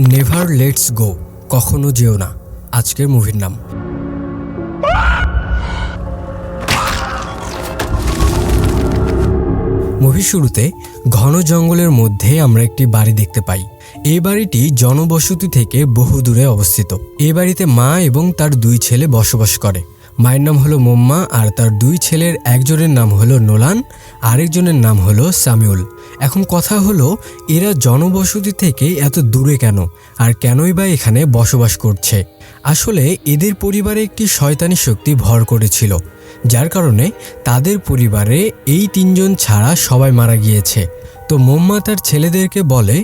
Never let's go, কখনো যেও না। আজকের মুভির নাম। মুভির শুরুতে ঘন জঙ্গলের মধ্যে আমরা একটি বাড়ি দেখতে পাই। এই বাড়িটি জনবসতি থেকে বহু দূরে অবস্থিত। এই বাড়িতে মা এবং তার দুই ছেলে বসবাস করে। মায়ের নাম হলো মোম্মা আর তার দুই ছেলের একজনের নাম হলো নোলান, আরেকজনের নাম হলো সামিউল। এখন কথা হলো, এরা জনবসতি থেকে এত দূরে কেন, আর কেনই বা এখানে বসবাস করছে? আসলে এদের পরিবারে একটি শয়তানি শক্তি ভর করেছিল, যার কারণে তাদের পরিবারে এই তিনজন ছাড়া সবাই মারা গিয়েছে। তো মোম্মা তার ছেলেদেরকে বলে,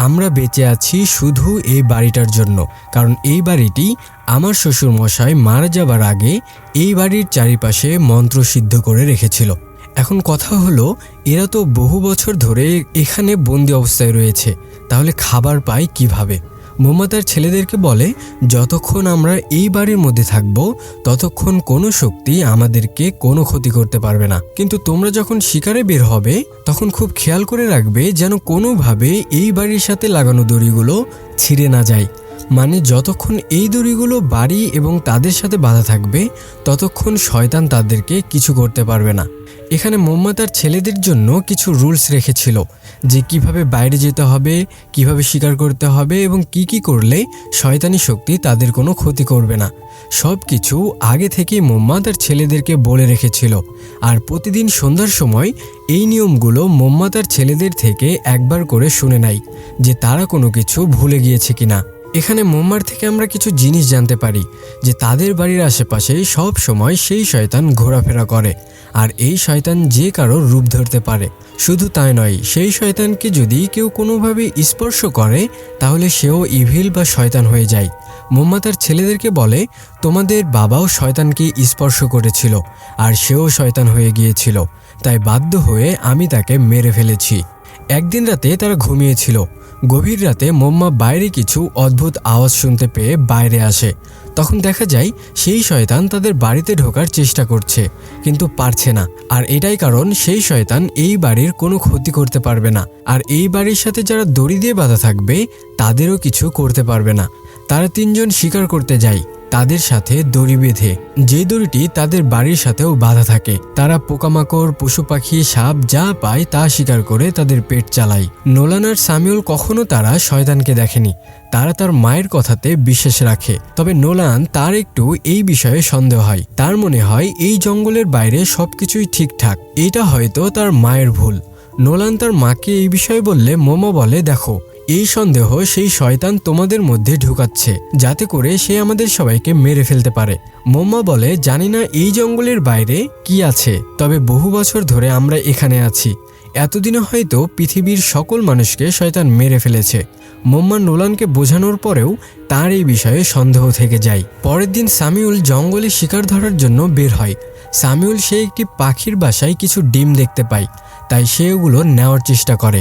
আমরা বেঁচে আছি শুধু এই বাড়িটার জন্য, কারণ এই বাড়িটি আমার শ্বশুরমশাই মারা যাবার আগে এই বাড়ির চারিপাশে মন্ত্র সিদ্ধ করে রেখেছিল। এখন কথা হলো, এরা তো বহু বছর ধরে এখানে বন্দি অবস্থায় রয়েছে, তাহলে খাবার পায় কিভাবে? মোম্মা তার ছেলেদেরকে বলে, যতক্ষণ আমরা এই বাড়ির মধ্যে থাকব ততক্ষণ কোনো শক্তি আমাদেরকে কোনো ক্ষতি করতে পারবে না, কিন্তু তোমরা যখন শিকারে বের হবে তখন খুব খেয়াল করে রাখবে যেন কোনোভাবে এই বাড়ির সাথে লাগানো দড়িগুলো ছিঁড়ে না যায়। মানে যতক্ষণ এই দড়িগুলো বাড়ি এবং তাদের সাথে বাঁধা থাকবে ততক্ষণ শয়তান তাদেরকে কিছু করতে পারবে না। এখানে মোম্মা তার ছেলেদের জন্য কিছু রুলস রেখেছিল, যে কিভাবে বাইরে যেতে হবে, কিভাবে শিকার করতে হবে এবং কি করলে শয়তানি শক্তি তাদের কোনো ক্ষতি করবে না। সব কিছু আগে থেকেই মোম্মা তার ছেলেদেরকে বলে রেখেছিল। আর প্রতিদিন সন্ধ্যার সময় এই নিয়মগুলো মোম্মা তার ছেলেদের থেকে একবার করে শুনে নেয়, যে তারা কোনো কিছু ভুলে গিয়েছে কিনা। এখানে মোম্মার থেকে আমরা কিছু জিনিস জানতে পারি, যে তাদের বাড়ির আশেপাশেই সব সময় সেই শয়তান ঘোরাফেরা করে, আর এই শয়তান যে কারোর রূপ ধরতে পারে। শুধু তাই নয়, সেই শয়তানকে যদি কেউ কোনোভাবে স্পর্শ করে তাহলে সেও ইভিল বা শয়তান হয়ে যায়। মোম্মা তার ছেলেদেরকে বলে, তোমাদের বাবাও শয়তানকে স্পর্শ করেছিল আর সেও শয়তান হয়ে গিয়েছিল, তাই বাধ্য হয়ে আমি তাকে মেরে ফেলেছি। একদিন রাতে তারা ঘুমিয়েছিল। গভীর রাতে মোম্মা বাইরে কিছু অদ্ভুত আওয়াজ শুনতে পেয়ে বাইরে আসে। তখন দেখা যায় সেই শয়তান তাদের বাড়িতে ঢোকার চেষ্টা করছে, কিন্তু পারছে না। আর এটাই কারণ সেই শয়তান এই বাড়ির কোনো ক্ষতি করতে পারবে না, আর এই বাড়ির সাথে যারা দড়ি দিয়ে বাঁধা থাকবে তাদেরও কিছু করতে পারবে না। তারা তিনজন শিকার করতে যায়, তাদের সাথে দড়ি বেঁধে, যে দড়িটি তাদের বাড়ির সাথেও বাঁধা থাকে। তারা পোকামাকড়, পশু পাখি, সাপ যা পায় তা শিকার করে তাদের পেট চালায়। নোলান আর সামিউল কখনো তারা শয়তানকে দেখেনি, তারা তার মায়ের কথাতে বিশ্বাস রাখে। তবে নোলান তার একটু এই বিষয়ে সন্দেহ হয়, তার মনে হয় এই জঙ্গলের বাইরে সবকিছুই ঠিকঠাক, এটা হয়তো তার মায়ের ভুল। নোলান তার মাকে এই বিষয়ে বললে মোম্মা বলে, দেখো এই সন্দেহ সেই শয়তান তোমাদের মধ্যে ঢুকাচ্ছে, যাতে করে সে আমাদের সবাইকে মেরে ফেলতে পারে। মোম্মা বলে, জানি না এই জঙ্গলের বাইরে কি আছে, তবে বহু বছর ধরে আমরা এখানে আছি, এতদিনে হয়তো পৃথিবীর সকল মানুষকে শয়তান মেরে ফেলেছে। মোম্মা নোলানকে বোঝানোর পরেও তার এই বিষয়ে সন্দেহ থেকে যায়। পরের দিন সামিউল জঙ্গলে শিকার ধরার জন্য বের হয়। সামিউল সে একটি পাখির বাসায় কিছু ডিম দেখতে পায়, তাই সে ওগুলো নেওয়ার চেষ্টা করে,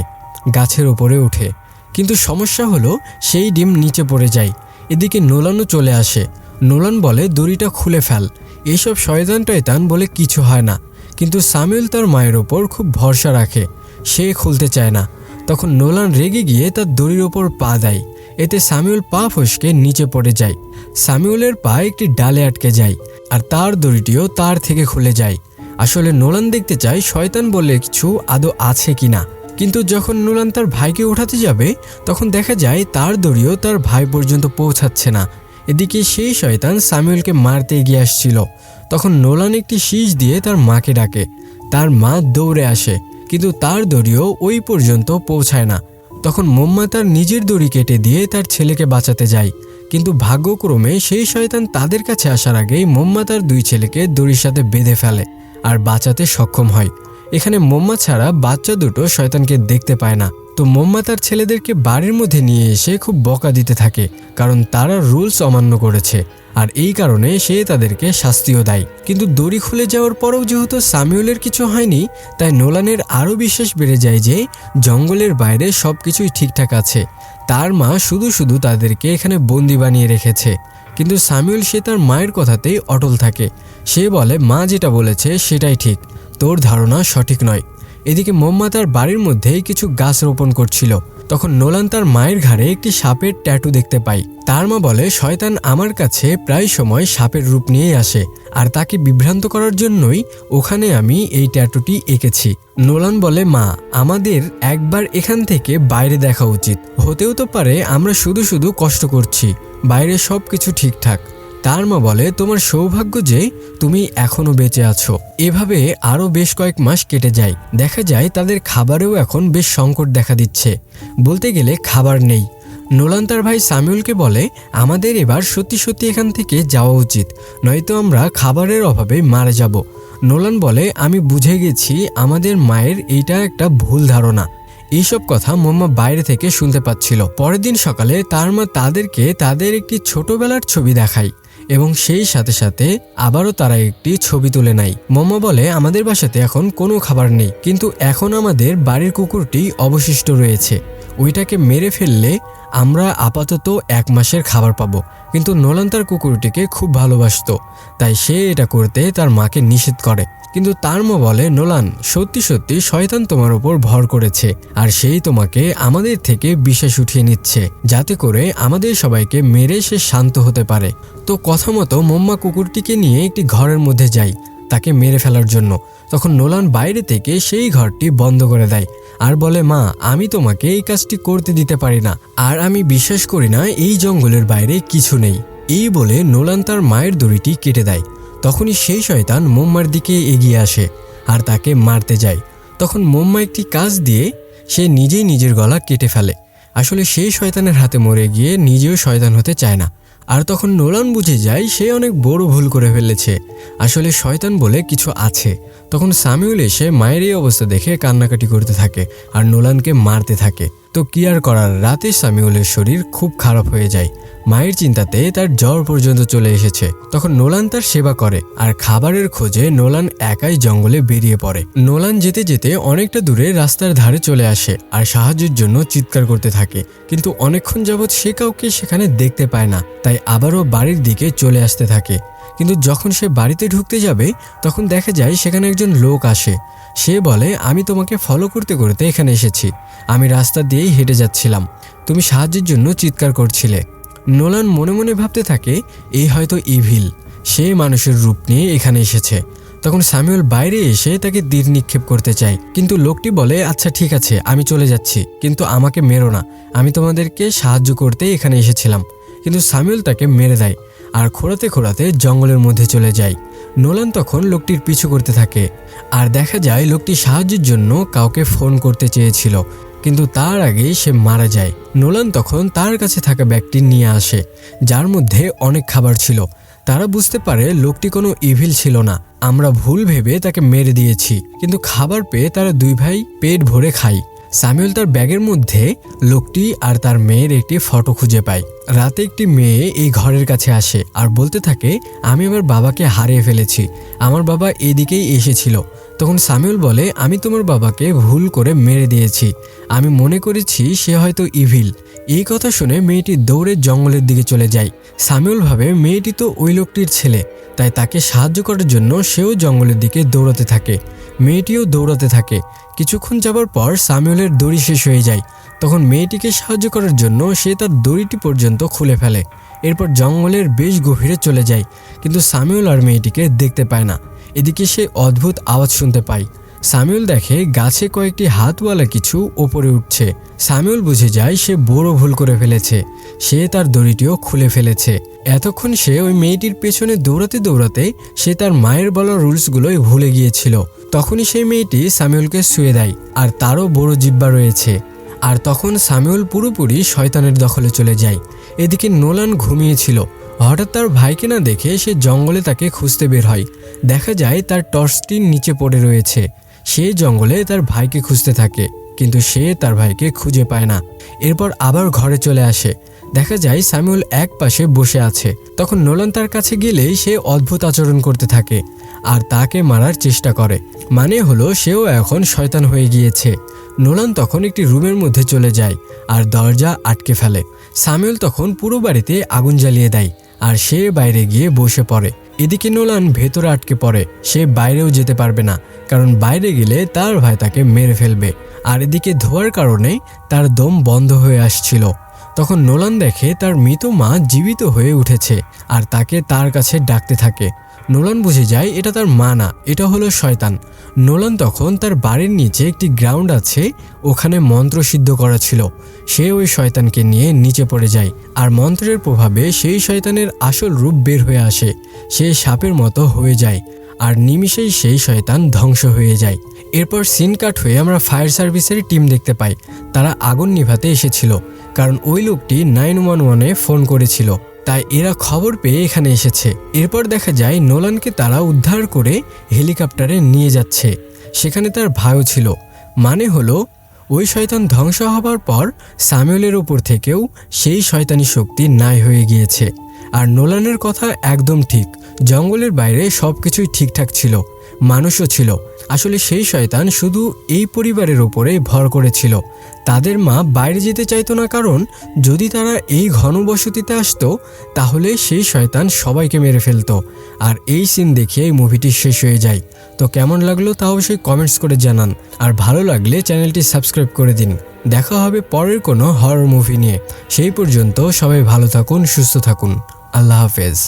গাছের ওপরে ওঠে। কিন্তু সমস্যা হলো সেই ডিম নিচে পড়ে যায়। এদিকে নোলানও চলে আসে। নোলান বলে, দড়িটা খুলে ফেল, এইসব শয়তান টয়তান বলে কিছু হয় না। কিন্তু সামিউল তার মায়ের ওপর খুব ভরসা রাখে, সে খুলতে চায় না। তখন নোলান রেগে গিয়ে তার দড়ির ওপর পা দেয়, এতে সামিউল পা ফসকে নিচে পড়ে যায়। সামিউলের পা একটি ডালে আটকে যায়, আর তার দড়িটিও তার থেকে খুলে যায়। আসলে নোলান দেখতে চায় শয়তান বলে কিছু আদৌ আছে কিনা। কিন্তু যখন নোলান তার ভাইকে ওঠাতে যাবে তখন দেখা যায় তার দড়িও তার ভাই পর্যন্ত পৌঁছাচ্ছে না। এদিকে সেই শয়তান সামিউলকে মারতে এগিয়ে আসছিল। তখন নোলান একটি শীষ দিয়ে তার মাকে ডাকে। তার মা দৌড়ে আসে, কিন্তু তার দড়িও ওই পর্যন্ত পৌঁছায় না। তখন মোম্মা তার নিজের দড়ি কেটে দিয়ে তার ছেলেকে বাঁচাতে যায়, কিন্তু ভাগ্যক্রমে সেই শয়তান তাদের কাছে আসার আগেই মোম্মা তার দুই ছেলেকে দড়ির সাথে বেঁধে ফেলে আর বাঁচাতে সক্ষম হয়। এখানে মোম্মা ছাড়া বাচ্চা দুটো শয়তানকে দেখতে পায় না। তো মোম্মা তার ছেলেদেরকে বাড়ির মধ্যে নিয়ে এসে খুব বকা দিতে থাকে, কারণ তারা রুলস অমান্য করেছে, আর এই কারণে সে তাদেরকে শাস্তিও দেয়। কিন্তু দড়ি খুলে যাওয়ার পরেও যেহেতু সামিউলের কিছু হয়নি, তাই নোলানের আরও বিশ্বাস বেড়ে যায় যে জঙ্গলের বাইরে সবকিছুই ঠিকঠাক আছে। তার মা শুধু শুধু তাদেরকে এখানে বন্দি বানিয়ে রেখেছে। কিন্তু সামিউল সে তার মায়ের কথাতেই অটল থাকে। সে বলে, মা যেটা বলেছে সেটাই ঠিক, তোর ধারণা সঠিক নয়। এদিকে মোম্মা তার বাড়ির মধ্যেই কিছু গাছ রোপণ করছিল। তখন নোলান তার মায়ের ঘাড়ে একটি সাপের ট্যাটু দেখতে পায়। তার মা বলে, শয়তান আমার কাছে প্রায় সময় সাপের রূপ নিয়েই আসে, আর তাকে বিভ্রান্ত করার জন্যই ওখানে আমি এই ট্যাটুটি এঁকেছি। নোলান বলে, মা, আমাদের একবার এখান থেকে বাইরে দেখা উচিত। হতেও তো পারে আমরা শুধু শুধু কষ্ট করছি, বাইরে সব কিছু ঠিকঠাক। তার মা বলে, তোমার সৌভাগ্য যে তুমি এখনো বেঁচে আছো। এভাবে আরও বেশ কয়েক মাস কেটে যায়। দেখা যায় তাদের খাবারেও এখন বেশ সংকট দেখা দিচ্ছে, বলতে গেলে খাবার নেই। নোলান তার ভাই স্যামুয়েলকে বলে, আমাদের এবার সত্যি সত্যি এখান থেকে যাওয়া উচিত, নয়তো আমরা খাবারের অভাবে মারা যাব। নোলান বলে, আমি বুঝে গেছি আমাদের মায়ের এইটা একটা ভুল ধারণা। এইসব কথা মোম্মা বাইরে থেকে শুনতে পাচ্ছিল। পরের দিন সকালে তার মা তাদেরকে তাদের একটি ছোটবেলার ছবি দেখায় এবং সেই সাথে সাথে আবারও তারা একটি ছবি তুলে নেয়। মোম্মা বলে, আমাদের বাসাতে এখন কোনো খাবার নেই, কিন্তু এখন আমাদের বাড়ির কুকুরটি অবশিষ্ট রয়েছে। ওইটাকে মেরে ফেললে আমরা আপাতত 1 মাসের খাবার পাবো। কিন্তু নোলান তার কুকুরটিকে খুব ভালোবাসতো, তাই সে এটা করতে তার মাকে নিষেধ করে। কিন্তু তার মা বলে, নোলান, সত্যি সত্যি শয়তান তোমার উপর ভর করেছে, আর সেই তোমাকে আমাদের থেকে বিশ্বাস উঠিয়ে নিচ্ছে, যাতে করে আমাদের সবাইকে মেরে সে শান্ত হতে পারে। তো কথা মতো মোম্মা কুকুরটিকে নিয়ে একটি ঘরের মধ্যে যায় তাকে মেরে ফেলার জন্য। তখন নোলান বাইরে থেকে সেই ঘরটি বন্ধ করে দেয় আর বলে, মা, আমি তোমাকে এই কাজটি করতে দিতে পারি না, আর আমি বিশ্বাস করি না এই জঙ্গলের বাইরে কিছু নেই। এই বলে নোলান তার মায়ের দড়িটি কেটে দেয়। তখনই সেই শয়তান মোম্মার দিকে এগিয়ে আসে আর তাকে মারতে যায়। তখন মোম্মা একটি কাজ দিয়ে সে নিজেই নিজের গলা কেটে ফেলে। আসলে সেই শয়তানের হাতে মরে গিয়ে নিজেও শয়তান হতে চায় না। আর তখন নোলান বুঝে যায় সে অনেক বড় ভুল করে ফেলেছে, আসলে শয়তান বলে কিছু আছে। তখন স্যামুয়েল এসে মায়ের এই অবস্থা দেখে কান্নাকাটি করতে থাকে আর নোলানকে মারতে থাকে। তো কি আর করার, রাতে স্যামুয়েলের শরীর খুব খারাপ হয়ে যায়। মায়ের চিন্তাতে তার জ্বর পর্যন্ত চলে এসেছে। তখন নোলান তার সেবা করে আর খাবারের খোঁজে নোলান একাই জঙ্গলে বেরিয়ে পড়ে। নোলান যেতে যেতে অনেকটা দূরে রাস্তার ধারে চলে আসে আর সাহায্যের জন্য চিৎকার করতে থাকে, কিন্তু অনেকক্ষণ যাবৎ সে কাউকে সেখানে দেখতে পায় না, তাই আবারও বাড়ির দিকে চলে আসতে থাকে। কিন্তু যখন সে বাড়িতে ঢুকতে যাবে তখন দেখা যায় সেখানে একজন লোক আসে। সে বলে, আমি তোমাকে ফলো করতে করতে এখানে এসেছি, আমি রাস্তা দিয়েই হেঁটে যাচ্ছিলাম, তুমি সাহায্যের জন্য চিৎকার করছিলে। নোলান মনে মনে ভাবতে থাকে, এই হয়তো ইভিল, সে মানুষের রূপ নিয়ে এখানে এসেছে। তখন স্যামুয়েল বাইরে এসে তাকে তীর নিক্ষেপ করতে চায়, কিন্তু লোকটি বলে, আচ্ছা ঠিক আছে, আমি চলে যাচ্ছি, কিন্তু আমাকে মেরো না, আমি তোমাদেরকে সাহায্য করতে এখানে এসেছিলাম। কিন্তু স্যামুয়েল তাকে মেরে দেয় আর খোঁড়াতে খোঁড়াতে জঙ্গলের মধ্যে চলে যায়। নোলান তখন লোকটির পিছু করতে থাকে আর দেখা যায় লোকটি সাহায্যের জন্য কাউকে ফোন করতে চেয়েছিল, কিন্তু তার আগেই সে মারা যায়। নোলান তখন তার কাছে থাকা ব্যাগটি নিয়ে আসে, যার মধ্যে অনেক খাবার ছিল। তারা বুঝতে পারে লোকটি কোনো ইভিল ছিল না, আমরা ভুল ভেবে তাকে মেরে দিয়েছি। কিন্তু খাবার পেয়ে তারা 2 ভাই পেট ভরে খায়। স্যামুয়েল তার ব্যাগের মধ্যে লোকটি আর তার মেয়ের একটি ফটো খুঁজে পায়। রাতে একটি মেয়ে এই ঘরের কাছে আসে আর বলতে থাকে, আমি আমার বাবাকে হারিয়ে ফেলেছি, আমার বাবা এদিকেই এসেছিল। তখন স্যামুয়েল বলে, আমি তোমার বাবাকে ভুল করে মেরে দিয়েছি, আমি মনে করেছি সে হয়তো ইভিল। এই কথা শুনে মেয়েটি দৌড়ে জঙ্গলের দিকে চলে যায়। স্যামুয়েল ভাবে মেয়েটি তো ওই লোকটির ছেলে, তাই তাকে সাহায্য করার জন্য সেও জঙ্গলের দিকে দৌড়াতে থাকে। মেয়েটিও দৌড়াতে থাকে। কিছুক্ষণ যাবার পর স্যামুয়েলের দড়ি শেষ হয়ে যায়। তখন মেয়েটিকে সাহায্য করার জন্য সে তার দড়িটি পর্যন্ত খুলে ফেলে। এরপর জঙ্গলের বেশ গভীরে চলে যায়, কিন্তু স্যামুয়েল আর মেয়েটিকে দেখতে পায় না। এদিকে সে অদ্ভুত আওয়াজ শুনতে পায়। স্যামুয়েল দেখে গাছে কয়েকটি হাতওয়ালা কিছু ওপরে উঠছে। স্যামুয়েল বুঝে যায় সে বড় ভুল করে ফেলেছে, সে তার দড়িটিও খুলে ফেলেছে। এতক্ষণ সে ওই মেয়েটির পেছনে দৌড়াতে দৌড়াতে সে তার মায়ের বলা রুলসগুলোই ভুলে গিয়েছিল। তখনই সেই মেয়েটি স্যামুয়েলকে শুয়ে দেয়, আর তারও বড় জিহ্বা রয়েছে। আর তখন স্যামুয়েল পুরোপুরি শয়তানের দখলে চলে যায়। এদিকে নোলান ঘুমিয়েছিল। হঠাৎ তার ভাইকে না দেখে সে জঙ্গলে তাকে খুঁজতে বের হয়। দেখা যায় তার টর্চটির নিচে পড়ে রয়েছে। সে জঙ্গলে তার ভাইকে খুঁজতে থাকে, কিন্তু সে তার ভাইকে খুঁজে পায় না। এরপর আবার ঘরে চলে আসে। দেখা যায় স্যামুয়েল এক পাশে বসে আছে। তখন নোলান তার কাছে গেলেই সে অদ্ভুত আচরণ করতে থাকে আর তাকে মারার চেষ্টা করে। মানে হলো সেও এখন শয়তান হয়ে গিয়েছে। নোলান তখন একটি রুমের মধ্যে চলে যায় আর দরজা আটকে ফেলে। স্যামুয়েল তখন পুরো বাড়িতে আগুন জ্বালিয়ে দেয় আর সে বাইরে গিয়ে বসে পড়ে। এদিকে নোলান ভেতরে আটকে পড়ে, সে বাইরেও যেতে পারবে না, কারণ বাইরে গেলে তার ভাই তাকে মেরে ফেলবে। আর এদিকে ধোঁয়ার কারণে তার দম বন্ধ হয়ে আসছিল। তখন নোলান দেখে তার মৃত মা জীবিত হয়ে উঠেছে আর তাকে তার কাছে ডাকতে থাকে। নোলান বুঝে যায় এটা তার মা না, এটা হলো শয়তান। নোলান তখন তার বাড়ির নিচে একটি গ্রাউন্ড আছে, ওখানে মন্ত্র সিদ্ধ করা ছিল। সে ওই শয়তানকে নিয়ে নিচে পড়ে যায় আর মন্ত্রের প্রভাবে সেই শয়তানের আসল রূপ বের হয়ে আসে। সে সাপের মতো হয়ে যায় আর নিমিষেই সেই শয়তান ধ্বংস হয়ে যায়। এরপর সিন কাট হয়ে আমরা ফায়ার সার্ভিসের টিম দেখতে পাই। তারা আগুন নিভাতে এসেছিল, কারণ ওই লোকটি 911-এ ফোন করেছিল, তাই এরা খবর পেয়ে এখানে এসেছে। এরপর দেখা যায় নোলানকে তারা উদ্ধার করে হেলিকপ্টারে নিয়ে যাচ্ছে। সেখানে তার ভাইও ছিল। মানে হলো ওই শয়তান ধ্বংস হবার পর স্যামুয়েলের ওপর থেকেও সেই শয়তানি শক্তি নাই হয়ে গিয়েছে। আর নোলানের কথা একদম ঠিক, জঙ্গলের বাইরে সব কিছুই ঠিকঠাক ছিল, মানুষও ছিল। আসলে সেই শয়তান শুধু এই পরিবারের ওপরে ভর করেছিল। তাদের মা বাইরে যেতে চাইতো না, কারণ যদি তারা এই ঘনবসতিতে আসতো তাহলে সেই শয়তান সবাইকে মেরে ফেলতো। আর এই সিন দেখে এই মুভিটি শেষ হয়ে যায়। তো কেমন লাগলো তা অবশ্যই কমেন্টস করে জানান, আর ভালো লাগলে চ্যানেলটি সাবস্ক্রাইব করে দিন। দেখা হবে পরের কোনো হরর মুভি নিয়ে। সেই পর্যন্ত সবাই ভালো থাকুন, সুস্থ থাকুন। আল্লাহ হাফেজ।